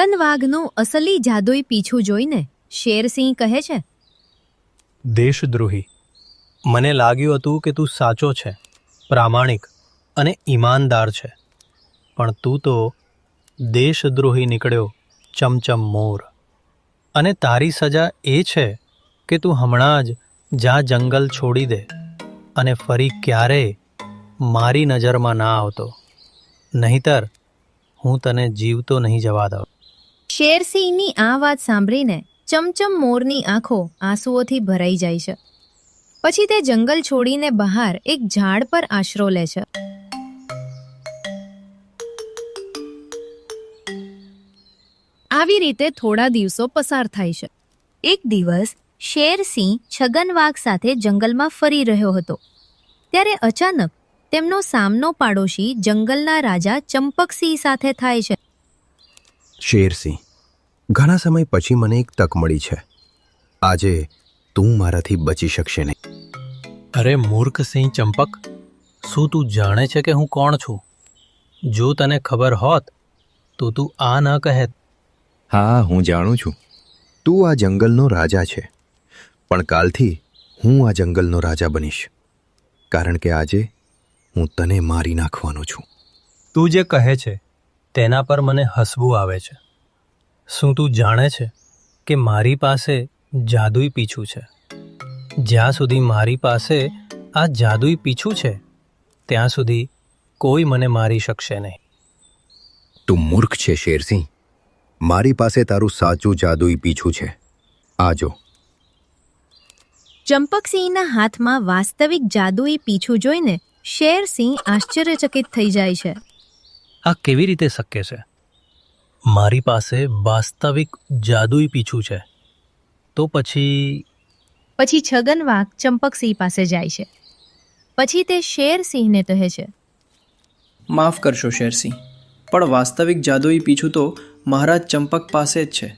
છગન વાઘનું અસલી જાદુઈ પીછું જોઈને શેરસિંહ કહે છે, દેશદ્રોહી, મને લાગ્યું હતું કે તું સાચો છે, પ્રામાણિક અને ઈમાનદાર છે, પણ તું તો દેશદ્રોહી નીકળ્યો, ચમચમ મોર. અને તારી સજા એ છે કે તું હમણાં જ જંગલ છોડી દે અને ફરી ક્યારેય મારી નજરમાં ના આવતો, નહીંતર હું તને જીવતો નહીં જવા દઉં. શેરસિંહની આ વાત સાંભળીને ચમચમ મોરની આંખો આંસુઓથી ભરાઈ જાય છે. પછી તે જંગલ છોડીને બહાર એક ઝાડ પર આશરો લે છે. આવી રીતે થોડા દિવસો પસાર થાય છે. એક દિવસ શેરસિંહ છગન વાઘ સાથે જંગલમાં ફરી રહ્યો હતો. ત્યારે અચાનક તેમનો સામનો પાડોશી જંગલના રાજા ચંપકસિંહ સાથે થાય છે. શેરસિંહ, ઘણા સમય પછી મને એક તક મળી છે. આજે તું મારાથી બચી શકશે નહીં. અરે મૂર્ખ સિંહ ચંપક, શું તું જાણે છે કે હું કોણ છું? જો તને ખબર હોત તો તું આ ન કહેત. હા, હું જાણું છું. તું આ જંગલનો રાજા છે, પણ કાલથી હું આ જંગલનો રાજા બનીશ, કારણ કે આજે હું તને મારી નાખવાનો છું. તું જે કહે છે તેના પર મને હસવું આવે છે. શું તું જાણે છે કે મારી પાસે જાદુઈ પીછું છે? જ્યાં સુધી મારી પાસે આ જાદુઈ પીછું છે ત્યાં સુધી કોઈ મને મારી શકશે નહીં. તું મૂર્ખ છે શેરસિંહ. મારી પાસે તારું સાચું જાદુઈ પીછું છે. આ જો. ચંપકસિંહના હાથમાં વાસ્તવિક જાદુઈ પીછું જોઈને શેરસિંહ આશ્ચર્યચકિત થઈ જાય છે. આ કેવી રીતે શક્ય છે? મારી પાસે વાસ્તવિક જાદુઈ પીછું છે તો પછી છગન વાઘ ચંપકસિંહ પાસે જાય છે. પછી તે શેરસિંહને કહે છે, માફ કરશો શેરસિંહ, પણ વાસ્તવિક જાદુઈ પીછું તો મહારાજ ચંપક પાસે જ છે.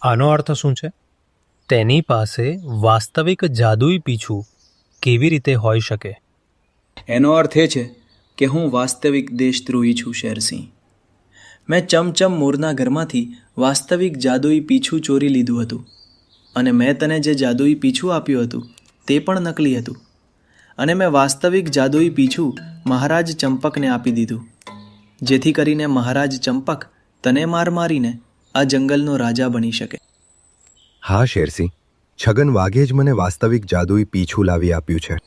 આનો અર્થ શું છે? તેની પાસે વાસ્તવિક જાદુઈ પીછું કેવી રીતે હોઈ શકે? એનો અર્થ એ છે કે હું વાસ્તવિક દેશદ્રોહી છું શેરસિંહ. મેં ચમચમ મોરના ઘરમાંથી વાસ્તવિક જાદુઈ પીછું ચોરી લીધું હતું, અને મેં તને જે જાદુઈ પીછું આપ્યું હતું તે પણ નકલી હતું, અને મેં વાસ્તવિક જાદુઈ પીછું મહારાજ ચંપકને આપી દીધું, જેથી કરીને મહારાજ ચંપક તને મારીને આ જંગલનો રાજા બની શકે. હા શેરસિંહ, છગન વાઘે જ મને વાસ્તવિક જાદુઈ પીછું લાવી આપ્યું છે.